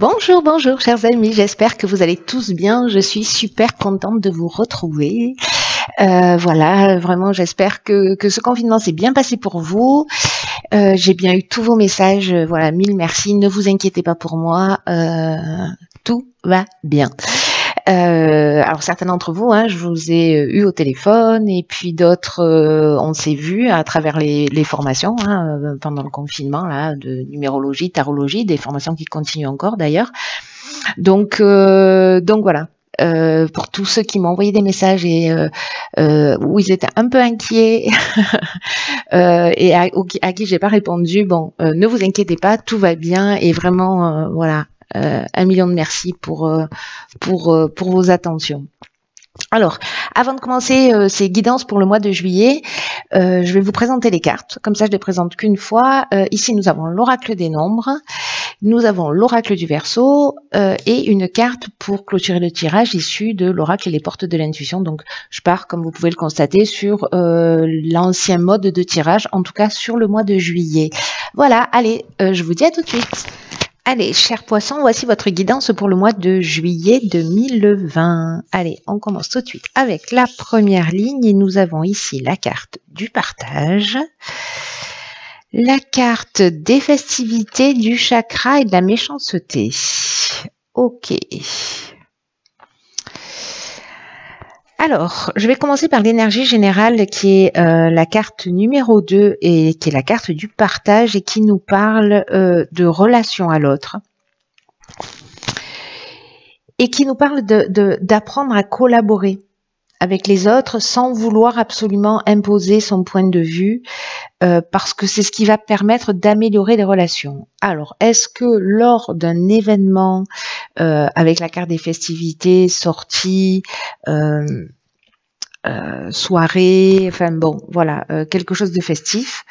Bonjour, bonjour chers amis, j'espère que vous allez tous bien, je suis super contente de vous retrouver. Voilà, vraiment j'espère que ce confinement s'est bien passé pour vous. J'ai bien eu tous vos messages, voilà, mille merci, ne vous inquiétez pas pour moi, tout va bien. Alors certains d'entre vous, je vous ai eu au téléphone et puis d'autres, on s'est vu à travers les formations pendant le confinement là, de numérologie, tarologie, des formations qui continuent encore d'ailleurs. Donc voilà. Pour tous ceux qui m'ont envoyé des messages et où ils étaient un peu inquiets et à qui j'ai pas répondu, bon, ne vous inquiétez pas, tout va bien et vraiment voilà. 1 million de merci pour vos attentions. Alors, avant de commencer ces guidances pour le mois de juillet, je vais vous présenter les cartes. Comme ça, je ne les présente qu'une fois. Ici, nous avons l'oracle des nombres, nous avons l'oracle du Verseau et une carte pour clôturer le tirage issu de l'oracle et les portes de l'intuition. Donc, je pars, comme vous pouvez le constater, sur l'ancien mode de tirage, en tout cas sur le mois de juillet. Voilà, allez, je vous dis à tout de suite. Allez, chers poissons, voici votre guidance pour le mois de juillet 2020. Allez, on commence tout de suite avec la première ligne et nous avons ici la carte du partage, la carte des festivités, du chakra et de la méchanceté. Ok. Alors, je vais commencer par l'énergie générale qui est la carte numéro 2 et qui est la carte du partage et qui nous parle de relation à l'autre et qui nous parle d'apprendre à collaborer avec les autres sans vouloir absolument imposer son point de vue parce que c'est ce qui va permettre d'améliorer les relations. Alors, est-ce que lors d'un événement avec la carte des festivités, sortie, soirée, enfin bon, voilà, quelque chose de festif,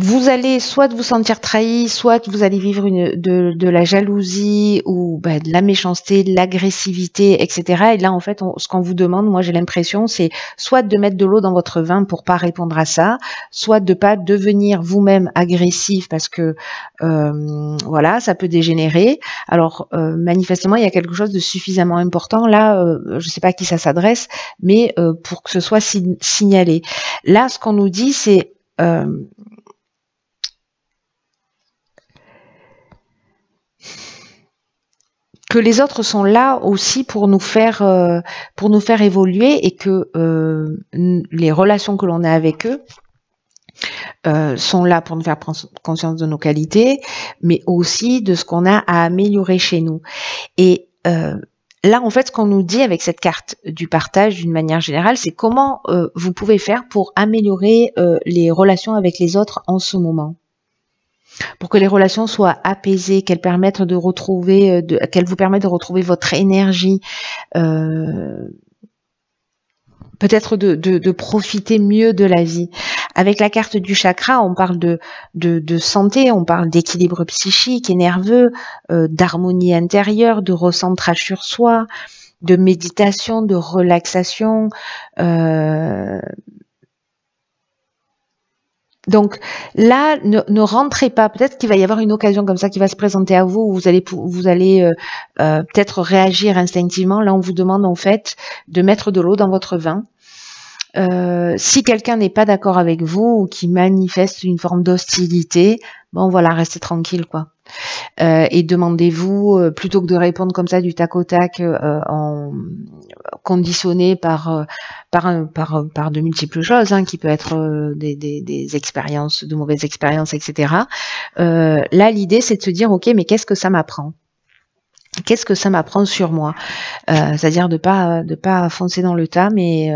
vous allez soit vous sentir trahi, soit vous allez vivre de la jalousie ou de la méchanceté, de l'agressivité, etc. Et là, en fait, ce qu'on vous demande, moi j'ai l'impression, c'est soit de mettre de l'eau dans votre vin pour pas répondre à ça, soit de pas devenir vous-même agressif parce que voilà, ça peut dégénérer. Alors manifestement, il y a quelque chose de suffisamment important là. Je sais pas à qui ça s'adresse, mais pour que ce soit signalé. Là, ce qu'on nous dit, c'est que les autres sont là aussi pour nous faire évoluer et que les relations que l'on a avec eux sont là pour nous faire prendre conscience de nos qualités, mais aussi de ce qu'on a à améliorer chez nous. Et là, en fait, ce qu'on nous dit avec cette carte du partage d'une manière générale, c'est comment vous pouvez faire pour améliorer les relations avec les autres en ce moment. Pour que les relations soient apaisées, qu'elles permettent de retrouver, qu'elles vous permettent de retrouver votre énergie, peut-être de profiter mieux de la vie. Avec la carte du chakra, on parle de santé, on parle d'équilibre psychique et nerveux, d'harmonie intérieure, de recentrage sur soi, de méditation, de relaxation. Donc là, ne rentrez pas. Peut-être qu'il va y avoir une occasion comme ça qui va se présenter à vous, où vous allez peut-être réagir instinctivement. Là, on vous demande en fait de mettre de l'eau dans votre vin. Si quelqu'un n'est pas d'accord avec vous ou qui manifeste une forme d'hostilité, bon voilà, restez tranquille quoi. Et demandez-vous, plutôt que de répondre comme ça du tac au tac, conditionné par de multiples choses, qui peut être des expériences, de mauvaises expériences, etc. Là, l'idée, c'est de se dire, ok, mais qu'est-ce que ça m'apprend ? Qu'est-ce que ça m'apprend sur moi? C'est-à-dire de pas foncer dans le tas, mais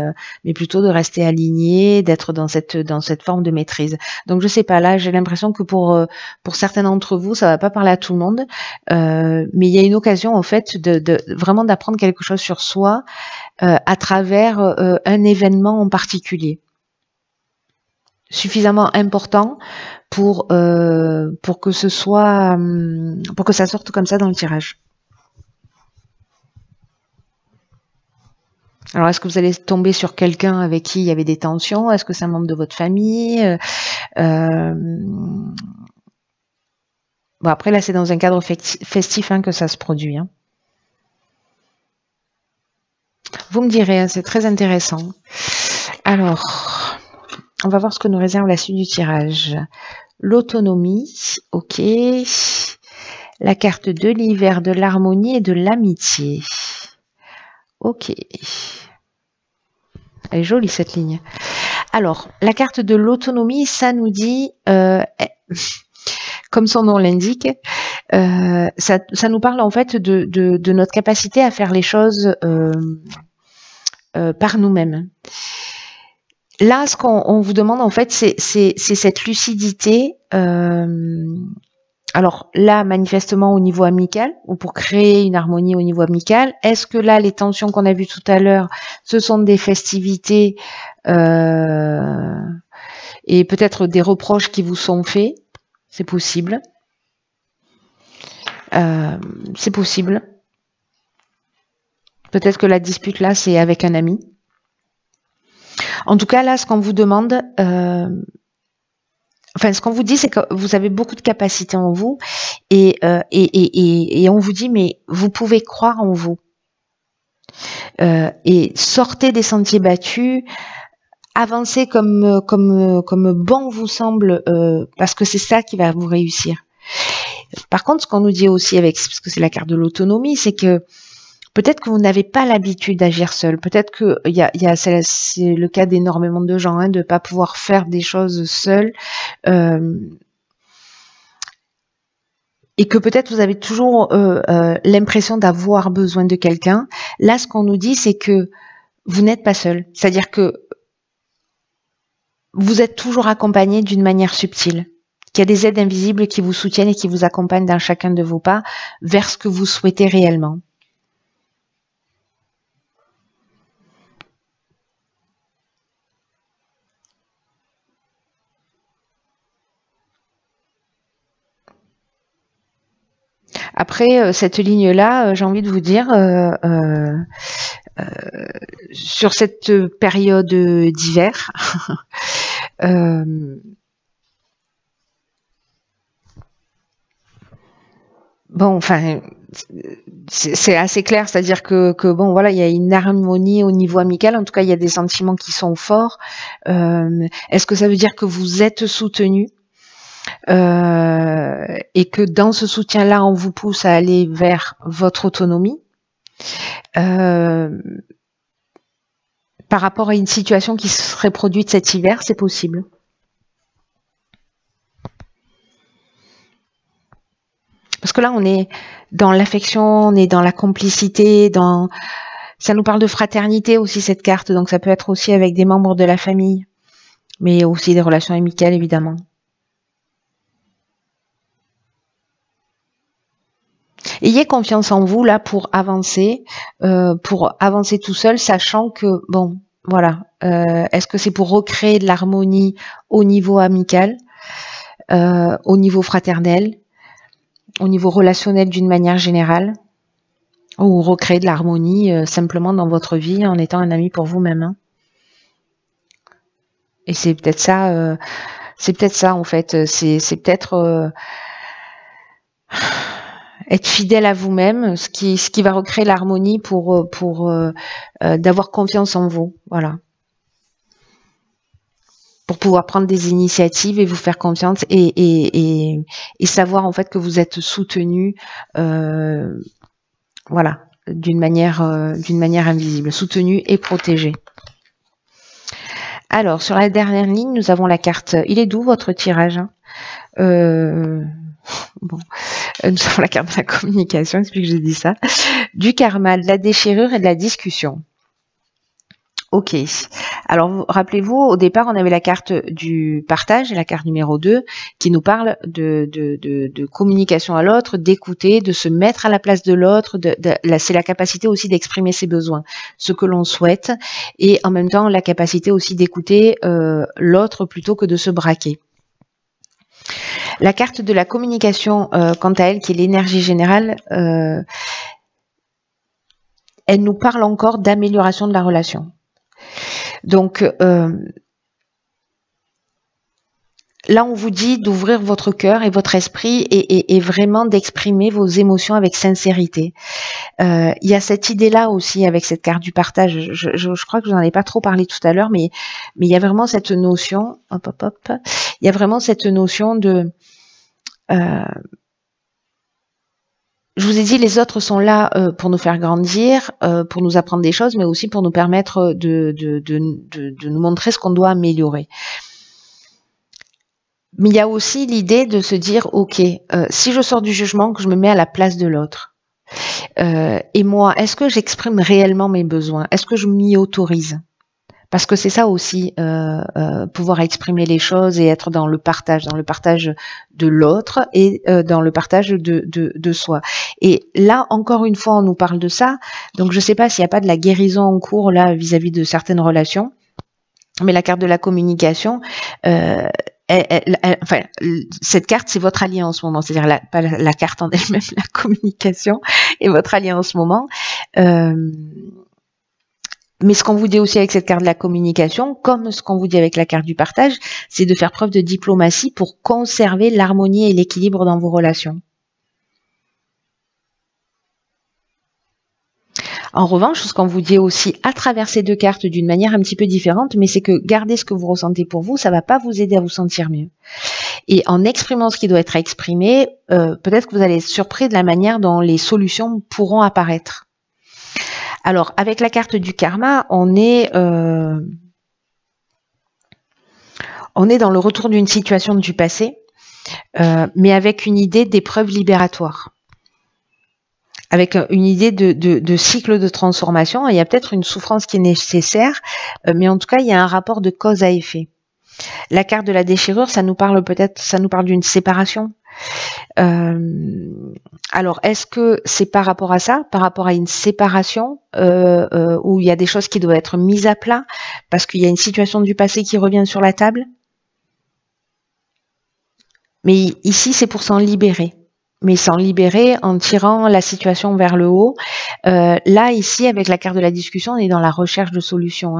plutôt de rester aligné, d'être dans cette forme de maîtrise. Donc je sais pas, là j'ai l'impression que pour certains d'entre vous, ça va pas parler à tout le monde, mais il y a une occasion en fait de vraiment d'apprendre quelque chose sur soi à travers un événement en particulier, suffisamment important pour que ce soit pour que ça sorte comme ça dans le tirage. Alors, est-ce que vous allez tomber sur quelqu'un avec qui il y avait des tensions? Est-ce que c'est un membre de votre famille? Bon, après, là, c'est dans un cadre festif hein, que ça se produit. Hein. Vous me direz, hein, c'est très intéressant. Alors, on va voir ce que nous réserve la suite du tirage. L'autonomie, ok. La carte de l'hiver, de l'harmonie et de l'amitié. Ok. Elle est jolie cette ligne. Alors, la carte de l'autonomie, ça nous dit, comme son nom l'indique, ça nous parle en fait de notre capacité à faire les choses par nous-mêmes. Là, ce qu'on vous demande en fait, c'est cette lucidité. Alors là, manifestement au niveau amical, ou pour créer une harmonie au niveau amical, est-ce que là, les tensions qu'on a vues tout à l'heure, ce sont des festivités et peut-être des reproches qui vous sont faits? C'est possible. C'est possible. Peut-être que la dispute là, c'est avec un ami. En tout cas, là, ce qu'on vous demande, ce qu'on vous dit, c'est que vous avez beaucoup de capacités en vous et on vous dit, mais vous pouvez croire en vous. Et sortez des sentiers battus, avancez comme bon vous semble, parce que c'est ça qui va vous réussir. Par contre, ce qu'on nous dit aussi parce que c'est la carte de l'autonomie, c'est que peut-être que vous n'avez pas l'habitude d'agir seul. Peut-être que c'est le cas d'énormément de gens, hein, de ne pas pouvoir faire des choses seuls. Et que peut-être vous avez toujours l'impression d'avoir besoin de quelqu'un. Là, ce qu'on nous dit, c'est que vous n'êtes pas seul. C'est-à-dire que vous êtes toujours accompagné d'une manière subtile. Qu'il y a des aides invisibles qui vous soutiennent et qui vous accompagnent dans chacun de vos pas vers ce que vous souhaitez réellement. Après, cette ligne-là, j'ai envie de vous dire, sur cette période d'hiver, bon, enfin, c'est assez clair, c'est-à-dire que bon, voilà, il y a une harmonie au niveau amical, en tout cas, il y a des sentiments qui sont forts. Est-ce que ça veut dire que vous êtes soutenu? Et que dans ce soutien-là, on vous pousse à aller vers votre autonomie par rapport à une situation qui serait produite cet hiver, c'est possible. Parce que là, on est dans l'affection, on est dans la complicité, ça nous parle de fraternité aussi, cette carte, donc ça peut être aussi avec des membres de la famille, mais aussi des relations amicales, évidemment. Ayez confiance en vous là pour avancer tout seul, sachant que bon, voilà, est-ce que c'est pour recréer de l'harmonie au niveau amical, au niveau fraternel, au niveau relationnel d'une manière générale, ou recréer de l'harmonie simplement dans votre vie en étant un ami pour vous-même. Hein. Et c'est peut-être ça en fait, c'est peut-être être fidèle à vous-même, ce qui va recréer l'harmonie pour d'avoir confiance en vous, voilà. Pour pouvoir prendre des initiatives et vous faire confiance et savoir en fait que vous êtes soutenu, voilà, d'une manière invisible, soutenu et protégé. Alors sur la dernière ligne, nous avons la carte. Il est d'où votre tirage? Hein bon, nous avons la carte de la communication, explique que j'ai dit ça, du karma, de la déchirure et de la discussion. Ok. Alors, rappelez-vous, au départ, on avait la carte du partage, la carte numéro 2, qui nous parle de communication à l'autre, d'écouter, de se mettre à la place de l'autre. C'est la capacité aussi d'exprimer ses besoins, ce que l'on souhaite, et en même temps, la capacité aussi d'écouter l'autre plutôt que de se braquer. La carte de la communication, quant à elle, qui est l'énergie générale, elle nous parle encore d'amélioration de la relation. Donc, là, on vous dit d'ouvrir votre cœur et votre esprit et vraiment d'exprimer vos émotions avec sincérité. Il y a cette idée-là aussi avec cette carte du partage. Je crois que je n'en ai pas trop parlé tout à l'heure, mais il y a vraiment cette notion. Il y a vraiment cette notion de. Je vous ai dit, les autres sont là pour nous faire grandir, pour nous apprendre des choses, mais aussi pour nous permettre de nous montrer ce qu'on doit améliorer. Mais il y a aussi l'idée de se dire, ok, si je sors du jugement, que je me mets à la place de l'autre. Et moi, est-ce que j'exprime réellement mes besoins? Est-ce que je m'y autorise? Parce que c'est ça aussi, pouvoir exprimer les choses et être dans le partage de l'autre et dans le partage de soi. Et là, encore une fois, on nous parle de ça. Donc, je ne sais pas s'il n'y a pas de la guérison en cours là vis-à-vis de certaines relations. Mais la carte de la communication, enfin, cette carte, c'est votre allié en ce moment. C'est-à-dire pas la carte en elle-même, la communication est votre allié en ce moment. Mais ce qu'on vous dit aussi avec cette carte de la communication, comme ce qu'on vous dit avec la carte du partage, c'est de faire preuve de diplomatie pour conserver l'harmonie et l'équilibre dans vos relations. En revanche, ce qu'on vous dit aussi à travers ces deux cartes d'une manière un petit peu différente, mais c'est que garder ce que vous ressentez pour vous, ça va pas vous aider à vous sentir mieux. Et en exprimant ce qui doit être exprimé, peut-être que vous allez être surpris de la manière dont les solutions pourront apparaître. Alors, avec la carte du karma, on est dans le retour d'une situation du passé, mais avec une idée d'épreuve libératoire. Avec une idée de cycle de transformation. Il y a peut-être une souffrance qui est nécessaire, mais en tout cas, il y a un rapport de cause à effet. La carte de la déchirure, ça nous parle d'une séparation. Alors, est-ce que c'est par rapport à ça, par rapport à une séparation où il y a des choses qui doivent être mises à plat parce qu'il y a une situation du passé qui revient sur la table? Mais ici, c'est pour s'en libérer. Mais s'en libérer en tirant la situation vers le haut. Là, ici, avec la carte de la discussion, on est dans la recherche de solutions.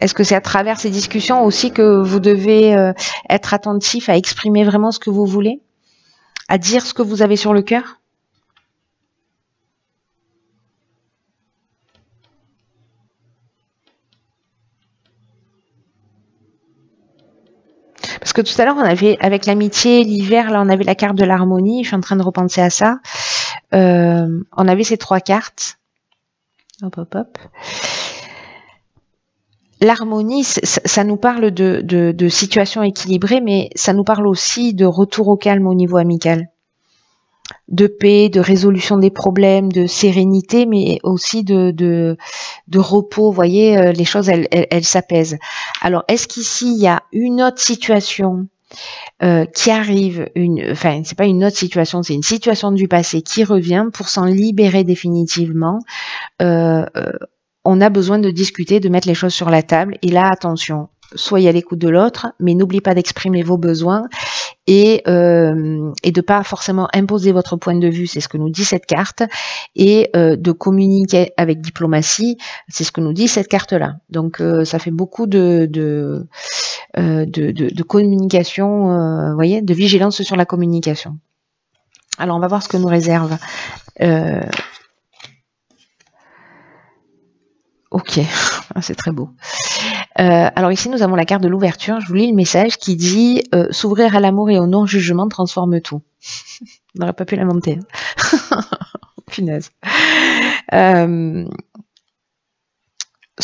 Est-ce que c'est à travers ces discussions aussi que vous devez être attentif à exprimer vraiment ce que vous voulez, à dire ce que vous avez sur le cœur? Parce que tout à l'heure, on avait, avec l'amitié, l'hiver, là, on avait la carte de l'harmonie. Je suis en train de repenser à ça. On avait ces trois cartes. Hop, hop, hop. L'harmonie, ça nous parle de situation équilibrée, mais ça nous parle aussi de retour au calme au niveau amical. De paix, de résolution des problèmes, de sérénité, mais aussi de repos. Vous voyez, les choses, elles s'apaisent. Alors, est-ce qu'ici, il y a une autre situation qui arrive, enfin, c'est pas une autre situation, c'est une situation du passé qui revient pour s'en libérer définitivement? On a besoin de discuter, de mettre les choses sur la table. Et là, attention, soyez à l'écoute de l'autre, mais n'oubliez pas d'exprimer vos besoins et de pas forcément imposer votre point de vue, c'est ce que nous dit cette carte, et de communiquer avec diplomatie, c'est ce que nous dit cette carte-là. Donc, ça fait beaucoup de communication, vous voyez, de vigilance sur la communication. Alors, on va voir ce que nous réserve. Ok, c'est très beau. Alors ici, nous avons la carte de l'ouverture. Je vous lis le message qui dit « S'ouvrir à l'amour et au non-jugement transforme tout ». On n'aurait pas pu l'inventer. Punaise. Ce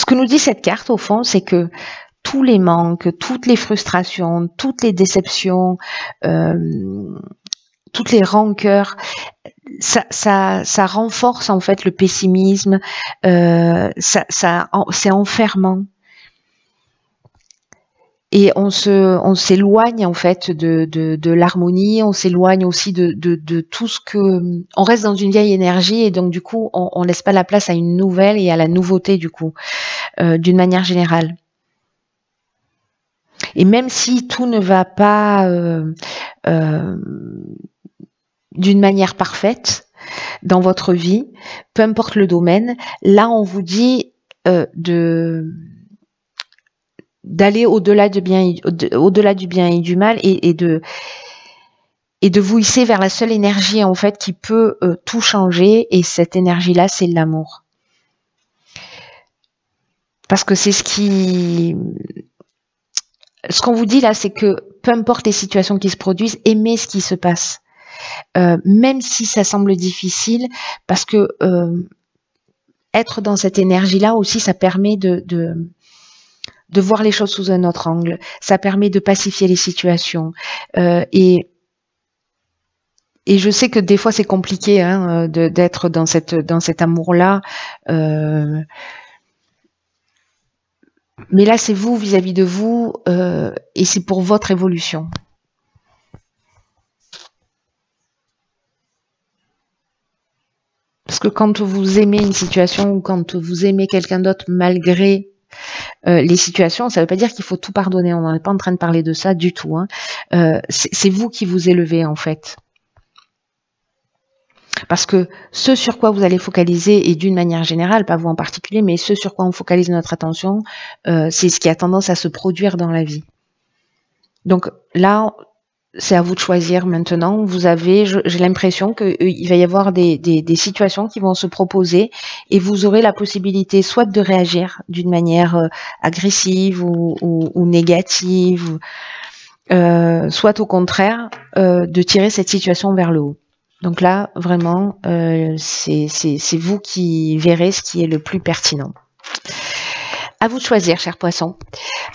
que nous dit cette carte, au fond, c'est que tous les manques, toutes les frustrations, toutes les déceptions, toutes les rancœurs, ça renforce en fait le pessimisme, c'est enfermant. Et on s'éloigne en fait de l'harmonie, on s'éloigne aussi de tout ce que... On reste dans une vieille énergie et donc du coup, on laisse pas la place à une nouvelle et à la nouveauté du coup, d'une manière générale. Et même si tout ne va pas d'une manière parfaite dans votre vie, peu importe le domaine. Là, on vous dit d'aller au-delà du bien et du mal et de vous hisser vers la seule énergie en fait qui peut tout changer, et cette énergie-là, c'est l'amour. Parce que c'est ce qu'on vous dit là, c'est que peu importe les situations qui se produisent, aimez ce qui se passe. Même si ça semble difficile, parce que être dans cette énergie-là aussi, ça permet de voir les choses sous un autre angle. Ça permet de pacifier les situations. Et je sais que des fois c'est compliqué hein, d'être dans cet amour-là. Mais là, c'est vous vis-à-vis de vous, et c'est pour votre évolution. Parce que quand vous aimez une situation ou quand vous aimez quelqu'un d'autre malgré les situations, ça ne veut pas dire qu'il faut tout pardonner. On n'en est pas en train de parler de ça du tout. Hein. C'est vous qui vous élevez en fait. Parce que ce sur quoi vous allez focaliser, et d'une manière générale, pas vous en particulier, mais ce sur quoi on focalise notre attention, c'est ce qui a tendance à se produire dans la vie. Donc là, c'est à vous de choisir maintenant. Vous avez, j'ai l'impression qu'il va y avoir des situations qui vont se proposer, et vous aurez la possibilité soit de réagir d'une manière agressive ou négative, soit au contraire de tirer cette situation vers le haut. Donc là, vraiment, c'est vous qui verrez ce qui est le plus pertinent. À vous de choisir, chers poissons.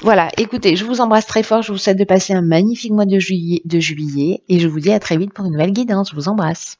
Voilà, écoutez, je vous embrasse très fort. Je vous souhaite de passer un magnifique mois de juillet, et je vous dis à très vite pour une nouvelle guidance. Je vous embrasse.